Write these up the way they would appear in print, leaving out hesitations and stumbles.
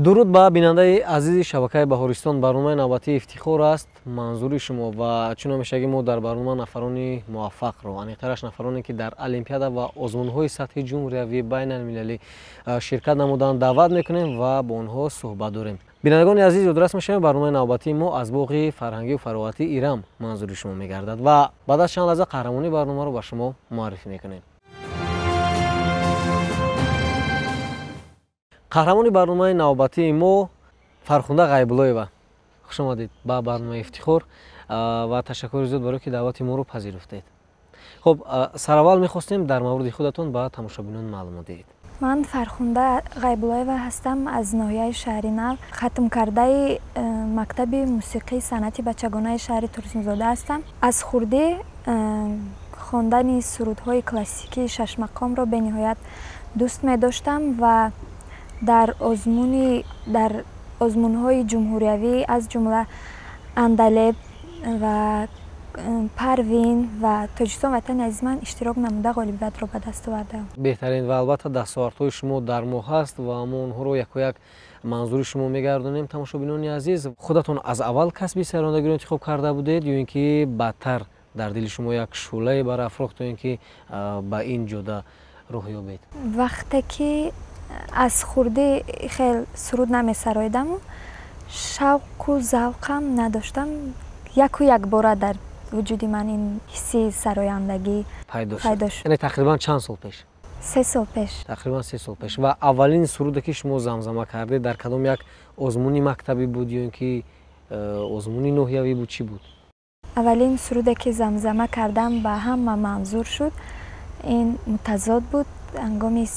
дуруд ба бинандаи азизи шабакаи Баҳористон. барномаи навбатии ифтихор аст. манзури шумо ва чун ҳамеша ки мо дар барнома нафарони муваффақро, аниқтараш нафароне ки дар олимпиада ва озмунҳои сатҳи ҷумҳуриявӣ байналмилалӣ ширкат намуданд даъват мекунем ва бо онҳо суҳбат дорем. бинандагони азиз, ёдрас мешавем, барномаи навбатии мо аз боғи фарҳангиву фароватии Ирам манзури шумо мегардад ва баъд аз чанд лаҳза қаҳрамони барномаро ба шумо муаррифӣ мекунем. қаҳрамони барномаи навбатии мо Фархунда Ғайбуллоева. хуш омадед ба барномаи ифтихор ва ташаккури зиёд барое ки даъвати моро пазируфтед. хуб, сараввал мехостем дар мавриди худатон ба тамошобинон маълумот диҳед. ман Фархунда Ғайбуллоева ҳастам аз ноҳияи шаҳри Нав. хатмкардаи мактаби мусиқии санъати бачагонаи шаҳри Турсунзода ҳастам. аз хурдӣ хондани сурудҳои классикии шашмақомро бениҳоят дӯст медоштам ва дар озмунҳои ҷумҳуриявӣ аз ҷумла Андалеб ва Парвин ва Тоҷикистон ватани азизи ман иштирок намуда ғолибиятро ба даст овардам. беҳтарин ва албатта дастовардҳои шумо дар мо ҳаст ва мо онҳоро якояк манзури шумо мегардонем. тамошобинони азиз, худатон аз аввал касби сайрондагиро интихоб карда будед ё ин ки баъдтар дар дили шумо як шӯлае барафрохт то ин ки ба ин ҷода роҳ ёбед? вақте ки аз хурдӣ хел суруд намесароидаму шавқу завқам надоштам, яку якбора дар вуҷуди ман ин ҳисси сарояндагӣ пайдо шуд. яъне тақрибан чанд сол пеш? 3 сол пеш. тақрибан 3 сол пеш. ва аввалин суруде ки шумо замзама кардед дар кадом як озмуни мактабӣ буд ё ин ки озмуни ноҳиявӣ буд, чӣ буд? аввалин суруде ки замзама кардам ба ҳама манзур шуд, ин мутазод буд ҳангоми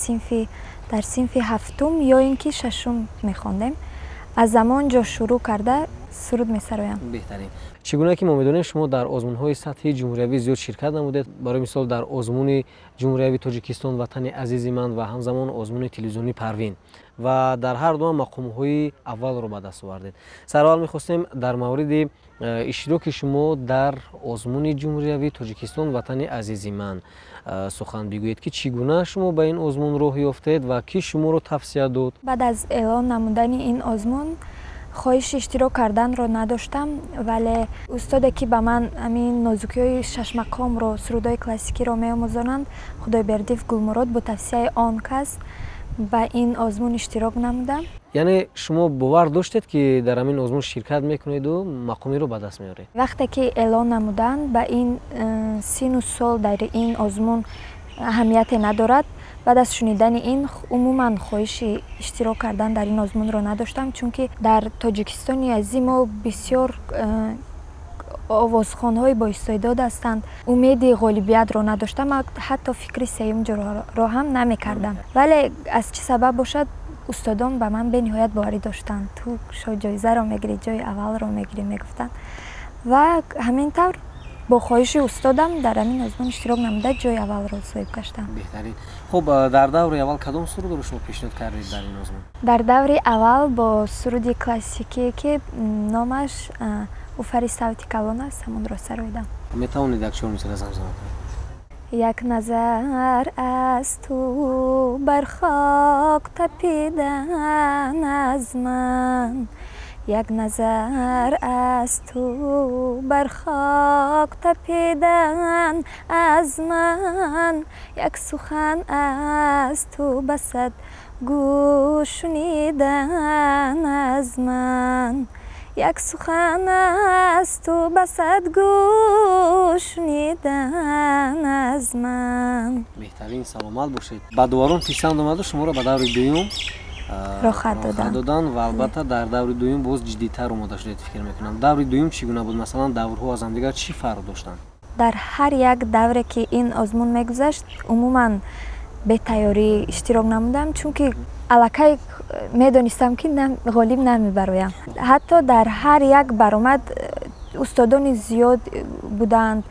дар синфи ҳафтум ё ин ки шашум мехондем. аз замон ҷо шурӯъ карда суруд месароям. беҳтарин. чӣ гуна ки мо медонем, шумо дар озмунҳои сатҳи ҷумҳуриявӣ зиёд ширкат намудед. барои мисол дар озмуни ҷумҳуриявии Тоҷикистон ватани азизи ман ва ҳамзамон озмуни телевизиони Парвин ва дар ҳар дуам мақомҳои аввалро ба даст овардед. сараввал мехостем дар мавриди иштироки шумо дар озмуни ҷумҳуриявии Тоҷикистон ватани азизи ман сухан бигӯед ки чӣ гуна шумо ба ин озмун роҳ ёфтед ва кӣ шуморо тавсия дод? баъд аз эълон намудани ин озмун хоҳиши иштирок карданро надоштам, вале устоде ки ба ман амин нозукиҳои шашмақомро, сурудҳои классикиро меомӯзонанд, Худойбердиев Гулмурод, бо тавсияи он кас ба ин озмун иштирок намудам. яъне шумо бовар доштед ки дар амин озмун ширкат мекунеду мақомиро ба даст меоред? вақте ки эълон намуданд ба ин сину сол дар ин озмун аҳамияте надорад, баъд аз шунидани ин умуман хоҳиши иштирок кардан дар ин озмунро надоштам, чунки дар Тоҷикистони азиз мо бисёр овозхонҳои боистеъдод ҳастанд. умеди ғолибиятро надоштам, ҳатто фикри сеюм ҷоро ҳам намекардам. вале аз чӣ сабаб бошад, устодон ба ман бениҳоят боварӣ доштанд. ту шо ҷоизаро мегирӣ, ҷои аввалро мегирӣ, мегуфтанд. ва ҳамин тавр бо хоҳиши устодам дар ҳамин озмун иштирок намуда ҷои аввалро соҳиб гаштам. беҳтарин. хуб, дар даври аввал кадом сурудро шумо пешниҳод кардед дар ин озмун? дар даври аввал бо суруди классикие ки номаш уфари савти калон аст, ҳамонро сароидам. метавонед як чор мисра замзама кунед? як назар аз ту бар хок тапидан аз ман, як назар аз ту бар хок тапидан аз ман, як сухан аз ту ба сад гӯш шунидан аз ман, як сухан аз ту ба сад гӯш шунидан аз ман. беҳтарин, саломат бошед. ба дуварум писанд омаду шуморо ба даври дуюм роҳат доданд ва албатта дар даври дуюм боз ҷиддитар омода шудед фикр мекунам. даври дуюм чӣ гуна буд? Масалан, даврҳо аз ҳамдигар чӣ фарқ доштанд? дар ҳар як давре ки ин озмун мегузашт, умуман бетайёрӣ иштирок намудам, чунки аллакай медонистам ки ғолиб намебароям. ҳатто дар ҳар як баромад устодони зиёд буданд,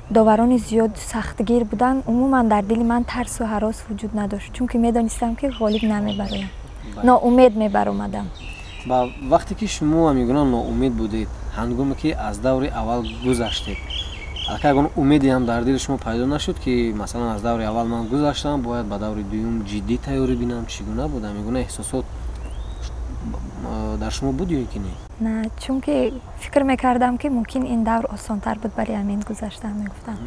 доварони зиёд сахтгир буданд. умуман дар дили ман тарсу ҳарос вуҷуд надошт, чунки медонистам ки ғолиб намебароям. ноумед мебаромадам. ба вақте ки шумо мегӯна ноумед будед, ҳангоме ки аз даври аввал гузаштед, аллакай ягон умеде ҳам дар дили шумо пайдо нашуд ки масалан аз даври аввал ман гузаштам, бояд ба даври дуюм ҷиддӣ тайёрӣ бинам? чӣ гуна буд? мегӯна эҳсосот дар шумо буд ё ки не? نه چونکه فکر میکردم که ممکن این دور آسان‌تر بود برای همین گذشتن میگفتم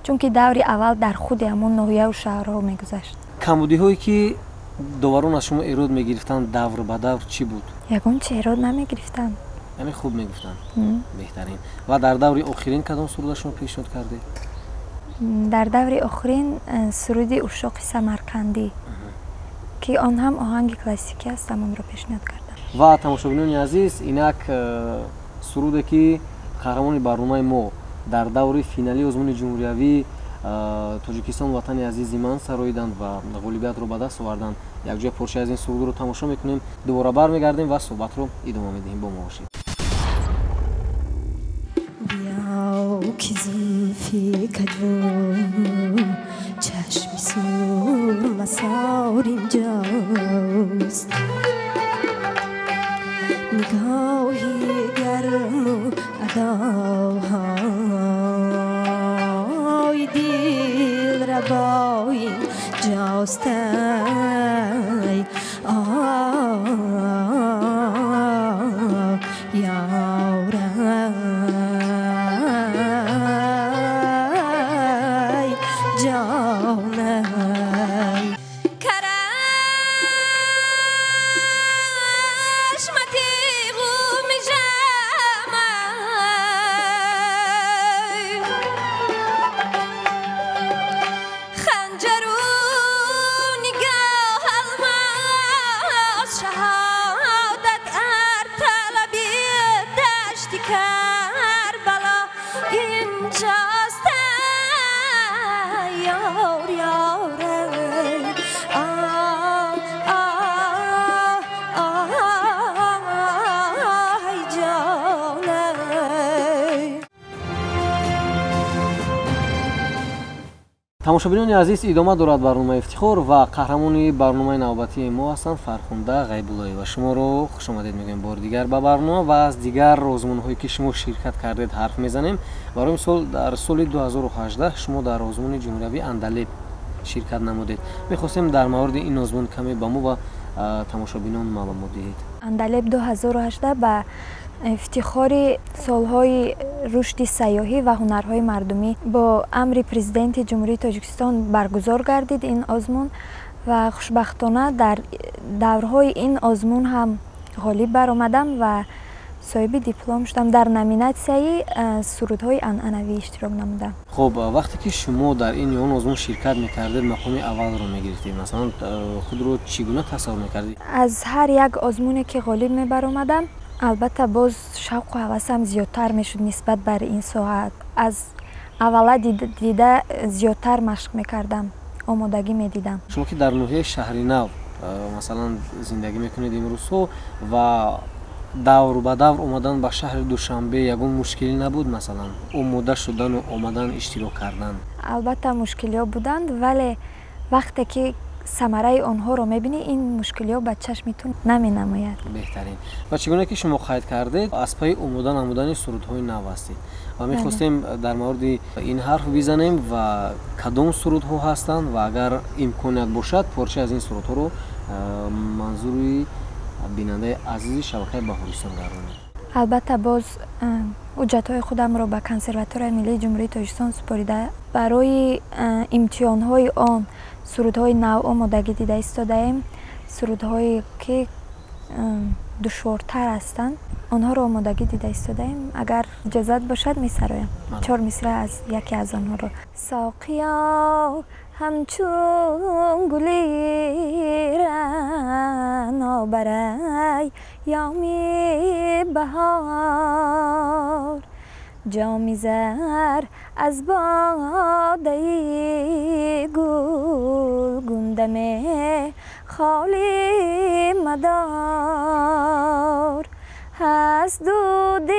چونکه دور اول در خود همون ناحیه و شهرها میگذشت. камбудиҳое ки доварон аз шумо эрод мегирифтанд давр ба давр чӣ буд? یگون چه ایراد نمیگرفتن. яъне хуб мегуфтанд. беҳтарин. ва дар даври охирин кадом суруд шумо пешниҳод кардед? در دور آخرین سرود اشاق سمرقندی که آن هم آهنگ کلاسیکی است اون رو پیشنهاد کردم. ва тамошобинони азиз, инак суруде ки қаҳрамони барномаи мо дар даври финалии озмуни ҷумҳуриявии тоҷикистон ватани азизи ман сароиданд ва ғолибиятро ба даст оварданд. якҷоя порчаи аз ин сурудро тамошо мекунем, дубора бармегардем ва суҳбатро идома медиҳем. бо мо бошед. که زلفی کجو چشمی سور مسار اینجاست نگاهی گرم و اداهای دل ربای جاست тамошобинони азиз, идома дорад барномаи ифтихор ва қаҳрамони барномаи навбатии мо ҳастанд Фархунда Ғайбуллоева. шуморо хушомадед мегӯем бор дигар ба барнома ва аз дигар озмунҳое ки шумо ширкат кардед ҳарф мезанем. барои мисол дар соли 2018 шумо дар озмуни ҷумҳуриявии Андалеб ширкат намудед. мехостем дар мавриди ин озмун каме ба мо ва тамошобинон маълумот диҳед. Андалеб 2018 ба افتخار سالهای رشد سیاحی و هنرهای مردمی با امر پرزیدنت جمهوری تاجیکستان برگزار گردید این آزمون و خوشبختانه در دورهای این آزمون هم غالب برآمدم و صاحب دیپلم شدم. در نامیناسیای سرودهای عنعنوی اشتراک نمودم. خب وقتی که شما در این یون آزمون شرکت میکردید مقام اول رو میگرفتید، مثلا خود رو چگونه تصور میکردید؟ از هر یک آزمونی که غالب میبرآمدم البته باز شوق و حواسم زیادتر میشد نسبت بر این ساعت. از اولا دیده زیادتر مشق میکردم، آمادگی میدیدم. شما که در نوحه شهری نو مثلا زندگی میکنید امروز و دور به دور اومدن به شهر دوشنبه یگون مشکلی نبود؟ مثلا آماده شدن و آمدن اشتراک کردن؟ البته مشکلی ها بودند ولی وقتی که ثمره آنها رو میبینی این مشکلی ها به چشمتون نمی نماید. بهترین. و چگونه که شما قید کردید از پای آمدن سرودهای نو هستید و میخواستیم در مورد این حرف بزنیم و کدام سرودها هستند و اگر امکانیت باشد پارچه از این سرودها رو منظور بیننده عزیز شبکه بهارستان گردانید. البته باز حجت‌های خودم را به کنسرواتوار ملی جمهوری تاجیکستان سپرده برای امتحان‌های آن سرودهای نو آمادگی دیده ایستاده‌ایم. سرودهایی که دشوارتر هستند آنها را آمادگی دیده ایستاده‌ایم. اگر اجازت باشد می‌سرایم 4 مصرع از یکی از آنها را. ساقیا همچون گلی رعنا برای یامی بهار جامی زر از باده گل گندم خالی مدار هست دود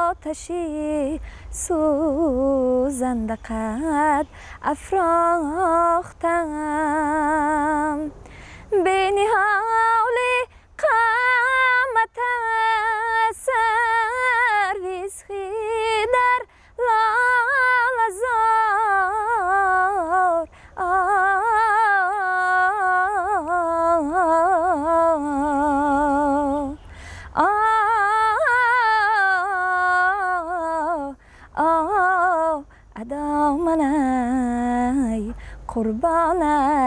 آتشی سوزنده قد افراختم به نهال قامت سرویس در لالزار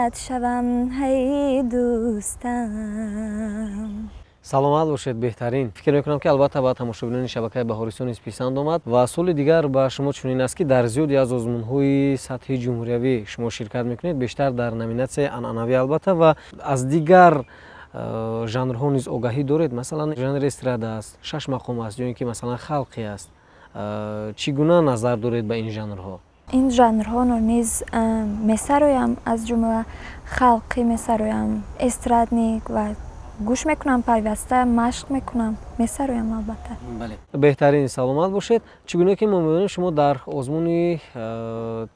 باهات شوم هی دوستم. саломат бошед. беҳтарин. фикр мекунам ки албатта ба тамошобинони шабакаи баҳористон низ писанд омад ва соли дигар ба шумо чунин аст ки дар зиёде аз озмунҳои сатҳи ҷумҳуриявӣ шумо ширкат мекунед, бештар дар номинатсияи анъанавӣ албатта, ва аз дигар жанрҳо низ огаҳӣ доред? Масалан, жанри эстрада аст, шаш мақом аст, ё ин ки масалан халқӣ аст. чӣ гуна назар доред ба ин жанрҳо? ин жанрҳоро низ месароям, аз ҷумла халқӣ месароям, эстрадник ва гӯш мекунам, пайваста машқ мекунам, месароям албатта. бале, беҳтарин, саломат бошед. Чӣ гуна ки мо мебинем шумо дар озмуни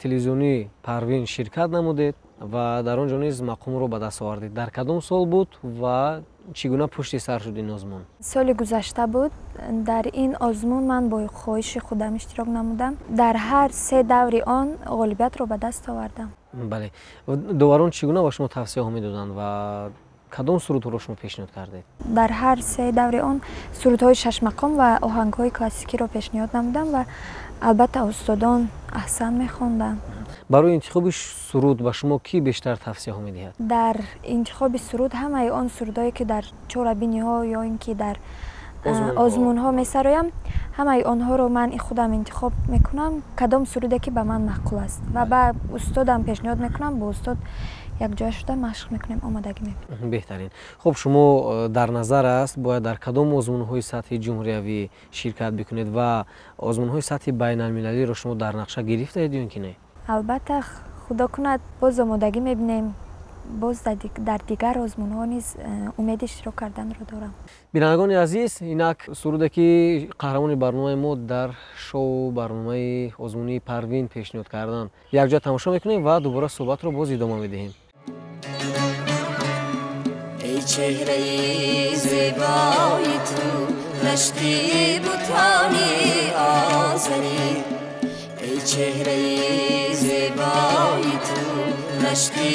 телевизионии Парвин ширкат намудед ва дар он ҷо низ мақомро ба даст овардед. Дар кадом сол буд ва чӣ гуна пушти сар шуд ин озмун? соли гузашта буд. дар ин озмун ман бо хоҳиши худам иштирок намудам. дар ҳар се даври он ғолибиятро ба даст овардам. бале, доварон чӣ гуна ба шумо тавсияҳо медоданд ва кадом сурудҳоро шумо пешниҳод кардед? дар ҳар се даври он сурудҳои шашмақом ва оҳангҳои классикиро пешниҳод намудам ва албатта устодон аҳсан мехонданд. барои интихоби суруд ба шумо кӣ бештар тавсияҳо медиҳад? дар интихоби суруд ҳамаи он сурудҳое ки дар чорабиниҳо ё ин ки дар озмунҳо месароям, ҳамаи онҳоро ман худам интихоб мекунам, кадом суруде ки ба ман маъқул аст ва ба устодам пешниҳод мекунам, бо устод якҷоя шуда машқ мекунем, омодагӣ мекунем. беҳтарин. хуб, шумо дар назар аст бояд дар кадом озмунҳои сатҳи ҷумҳуриявӣ ширкат бикунед ва озмунҳои сатҳи байналмилалиро шумо дар нақша гирифтаед ё ин ки не? албатта, худо кунад боз омодагӣ мебинем, боз дар дигар озмунҳо низ умеди иштирок карданро дорам. бинандагони азиз, инак суруде ки қаҳрамони барномаи мо дар шоу барномаи озмунии Парвин пешниҳод карданд, якҷоя тамошо мекунем ва дубора суҳбатро боз идома медиҳем. ای چهره زیبای تو رشتی بوتانی آزری ای چهره زیبای تو رشتی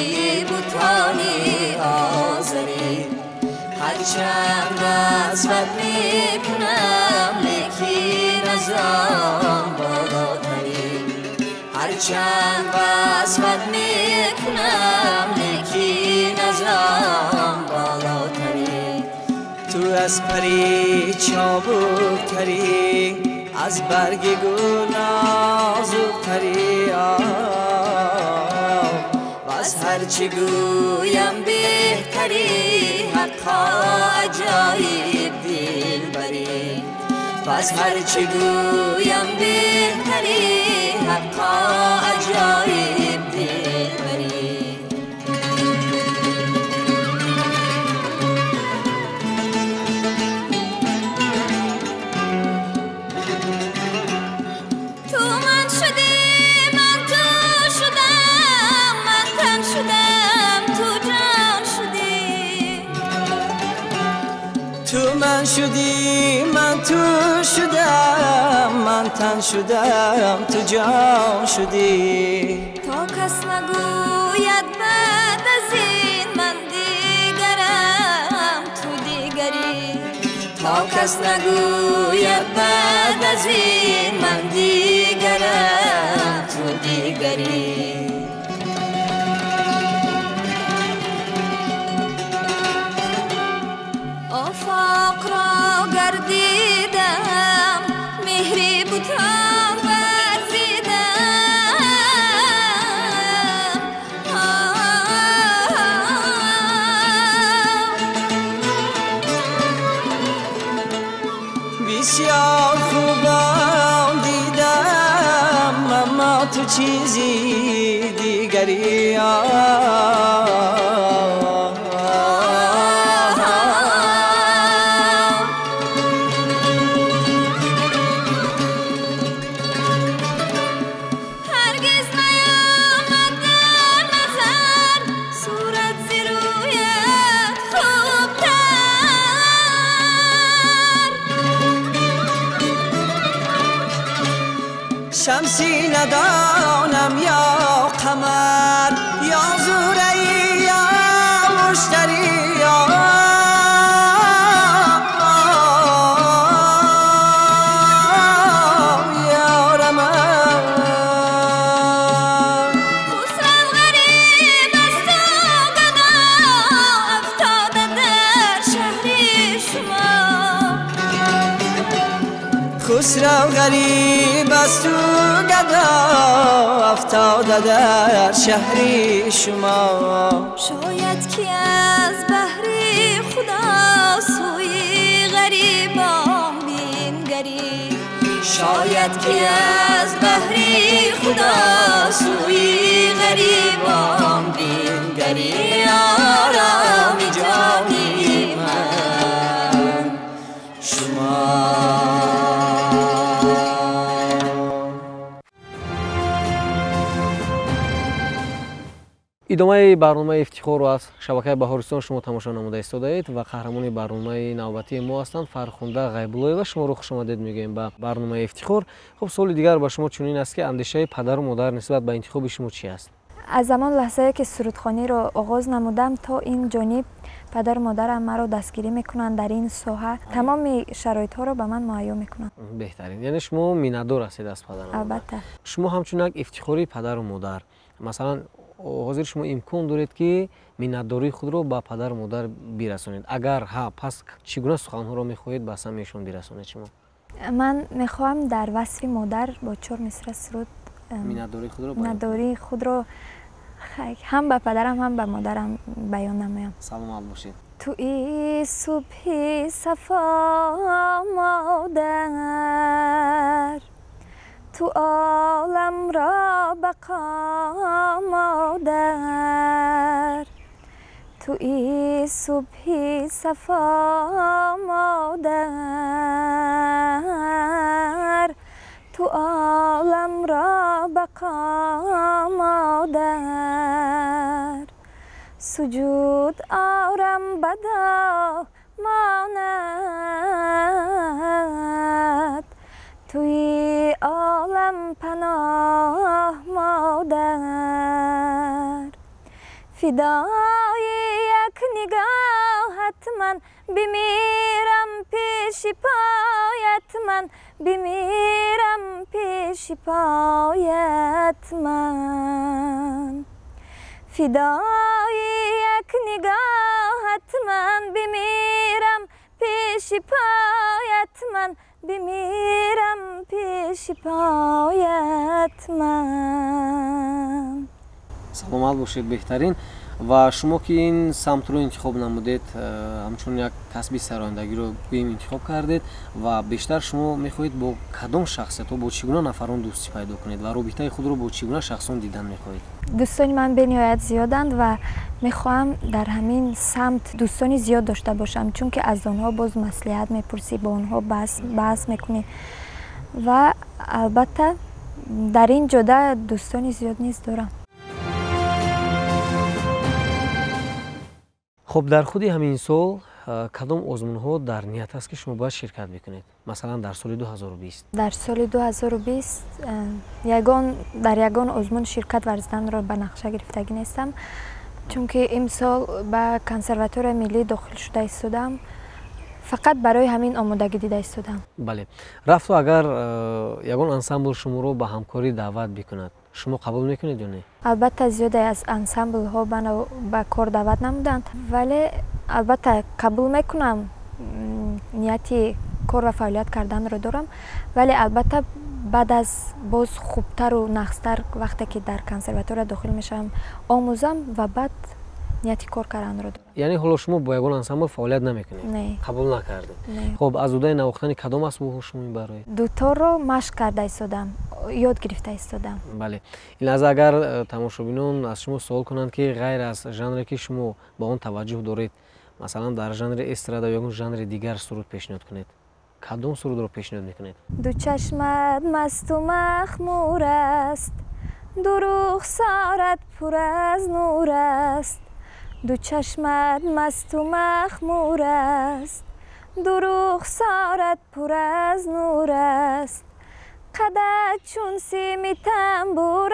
بوتانی آزری هرچند وصفت میکنم لیکن از آن بالاتری هرچند وصفت میکنم لیکن از آن بالاتری تو از پری چابکتری از برگ گل نازکتری و از هرچی گویم بهتری حقا عجایب دلبری و از هرچی گویم بهتری حقا عجایب دلبری تو من شدی من تو شدم من تن شدم تو جان شدی تو من شدی من تو شدم من تن شدم تو جان شدی تا کس نگوید بعد از این من دیگرم تو دیگری تا کس نگوید بعد از این من دیگرم تو دیگری آفاق را گردیدم مهری بوتان ورزیدم بسیار خوبم دیدم اما تو چیزی دیگری هرگز نیامد در نظر صورت زی رویت خوبتر شمسی ندانم یا قمر یا زوره یا مشتری یارم خسرو غریب است و خسرو غریب از تو گدا افتاده در شهری شما. شاید که از بحری خدا سوی غریبان بینگری، شاید که از بحری خدا سوی غریبان بینگری. آرامی جانی من شما. ادامه برنامه افتخار رو از شبکه بهارستان شما تماشا نموده ایستادید و قهرمان برنامه نوبتی ما هستند فرخنده غیب‌الله و شما رو خوش آمدید میگیم به برنامه افتخار. خب سوال دیگر با شما چنین است که اندیشه پدر و مادر نسبت به انتخاب شما چی است؟ از زمان لحظه که سرودخوانی رو آغاز نمودم تا این جانب پدر و مادرم مرا دستگیری میکنن در این ساحه، تمام شرایط ها رو به من مهیا میکنن. بهترین، یعنی شما میندار هستید از پدر و مادر. البته شما همچنین افتخاری پدر و مادر، مثلا حاضر شما امکان دارید که مینداری خود رو با پدر و مادر برسونید؟ اگر ها، پس چگونه سخنها رو میخواهید به سمعشون برسونید شما؟ من میخواهم در وصف مادر با 4 مصرع سرود مینداری خود رو هم به پدرم هم به مادرم بیان نمایم. سلام باشید. توی صبح صفا مادر، تو عالم را بقا مادر. توی صبح صفا مادر، تو عالم را بقا مادر. سجود آرم بدا ماند، توی عالم پناه مادر. فدای یک نگاهت من بمیرم پیش پایت، من بمیرم پیش پایت من. فدای یک نگاهت من بمیرم پیش پایت، من بمیرم پیش پایت من. سلامت باشید. بهترین. و شما که این سمت رو انتخاب نمودید، همچون یک کسب سرایندگی رو بیم انتخاب کردید و بیشتر شما میخواهید با کدام شخصیت و با چگونه نفران دوستی پیدا کنید و رابطه خود رو با چگونه شخصان دیدن میخواهید؟ دوستان من به نهایت زیادند و میخواهم در همین سمت دوستانی زیاد داشته باشم، چون که از آنها باز مصلحت میپرسی، با آنها بحث میکنی و البته در این جده دوستانی زیاد نیست دارم. خب در خودی همین سال کدام آزمون‌ها در نیت است که شما باید شرکت بکنید؟ مثلا در سال 2020. در سال 2020 در یگان آزمون شرکت ورزیدن را به نقشه گرفتگی نیستم، چون که امسال به کنسرواتوار ملی داخل شده ایستادم. فقط برای همین آمادگی دیده ایستادم. بله. رفت و اگر یگان انسامبل شما رو به همکاری دعوت بکند، شما قبول میکنید یا نه؟ البته زیاد از انسامبل ها به کار دعوت نمودند، ولی البته قبول میکنم، نیتی کار و فعالیت کردن رو دارم، ولی البته بعد از باز خوبتر و نقصتر وقتی که در کنسرواتوار داخل میشم آموزم و بعد نیتی کار کردن رو دارم. یعنی حالا شما با یگان انسامبل فعالیت نمیکنید؟ نه. قبول نکردید؟ نه. خب از اودای نواختن کدام اسباب شما میبرید؟ دوتا رو مشق کرده ایستادم، یاد گرفته ایستادم. بله. این از اگر تماشابینان از شما سوال کنند که غیر از ژانری که شما با اون توجه دارید، مثلا در ژانر استرادا یا ژانر دیگر سرود پیشنهاد کنید، کدام سرود رو پیشنهاد میکنید؟ دو چشمت مست و مخمور است، دو رخسارت پر از نور است. دو چشمت مست و مخمور است، دو رخسارت پر از نور است. قدت چون سیم تنبور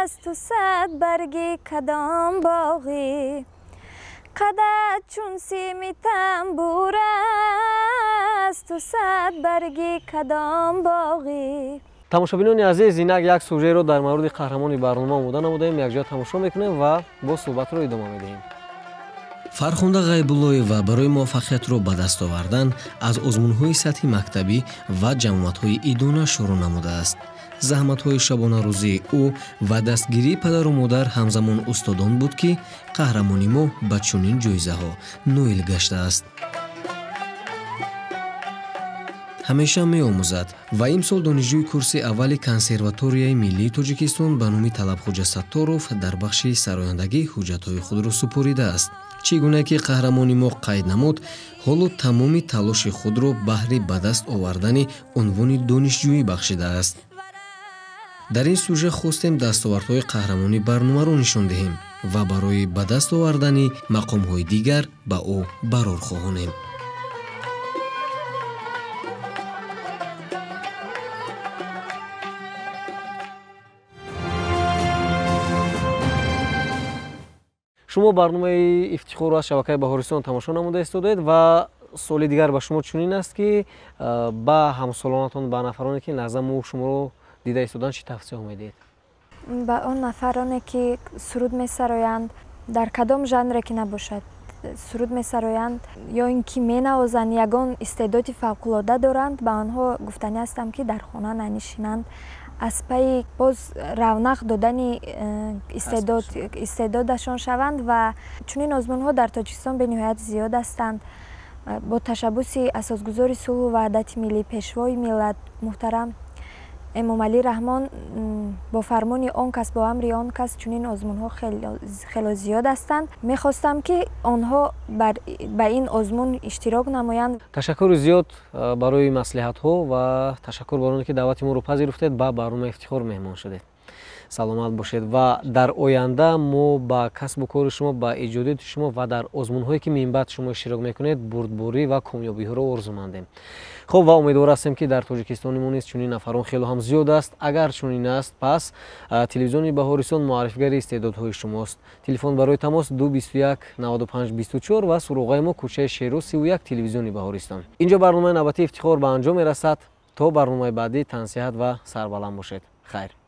است، تو صد برگی کدام باغی. قدت چون سیم تنبور است، تو صد برگی کدام باغی. تماشابینان عزیز، اینک یک سوژه رو در مورد قهرمان برنامه آماده نمودیم، یک جا تماشا میکنیم و با صحبت رو ادامه میدهیم. фархонда ғайбуллоева барои муваффақиятро ба даст овардан аз озмунҳои сатҳи мактабӣ ва ҷамъоватҳои идона шурӯъ намудааст. заҳматҳои шабонарӯзии ӯ ва дастгирии падару модар ҳамзамон устодон буд, ки қаҳрамони мо ба чунин ҷоизаҳо ноил гаштааст. ҳамеша меомӯзад ва имсол донишҷӯи курси аввали консерваторияи миллии тоҷикистон ба номи Талабхоҷа Сатторов дар бахши сарояндагӣ ҳуҷҷатҳои худро супоридааст. чӣ гуна ки қаҳрамони мо қайд намуд, ҳоло тамоми талоши худро баҳри ба даст овардани унвони донишҷӯӣ бахшидааст. дар ин сюжет хостем дастовардҳои қаҳрамони барномаро нишон диҳем ва барои ба даст овардани мақомҳои дигар ба ӯ барор хоҳонем. шумо барномаи ифтихорро аз шабакаи Баҳористон тамошо намуда истодаед ва соли дигар ба шумо чунин аст, ки ба ҳамсолонатон, ба нафароне ки назаму шуморо дида истоданд, чӣ тавсия медиҳед? ба он нафароне ки суруд месароянд, дар кадом жанре ки набошад, суруд месароянд ё ин ки менавозанд, ягон истеъдоди фавқулода доранд, ба онҳо гуфтанӣ ҳастам, ки дар хона нанишинанд, аз пайи боз равнақ додани истеъдодашон шаванд. ва чунин озмунҳо дар Тоҷикистон бениҳоят зиёд ҳастанд. бо ташаббуси асосгузори сулҳу ваҳдати миллӣ, пешвои миллат муҳтарам Эмомалӣ Раҳмон, бо фармони он кас, бо амри он кас, чунин озмунҳо хело зиёд ҳастанд. мехостам, ки онҳо ба ин озмун иштирок намоянд. ташаккури зиёд барои маслиҳатҳо ва ташаккур бар оне ки даъвати моро пазируфтед, ба барномаи ифтихор меҳмон шудед. саломат бошед ва дар оянда мо ба касбу кори шумо, ба иҷодиёти шумо ва дар озмунҳое ки минбаъд шумо иштирок мекунед бурдборӣ ва комёбиҳоро орзумандем. хуб, ва умедвор ҳастем, ки дар Тоҷикистони мо низ чунин нафарон хело ҳам зиёд аст. агар чунин аст, пас телевизиони Баҳористон муаррифгари истеъдодҳои шумост. телефон барои тамос 221 95 24 ва суроғаи мо кӯчаи Шеро 31, телевизиони Баҳористон. инҷо барномаи навбатии ифтихор ба анҷом мерасад. то барномаи баъдӣ тансиҳат ва сарбаланд бошед. хайр.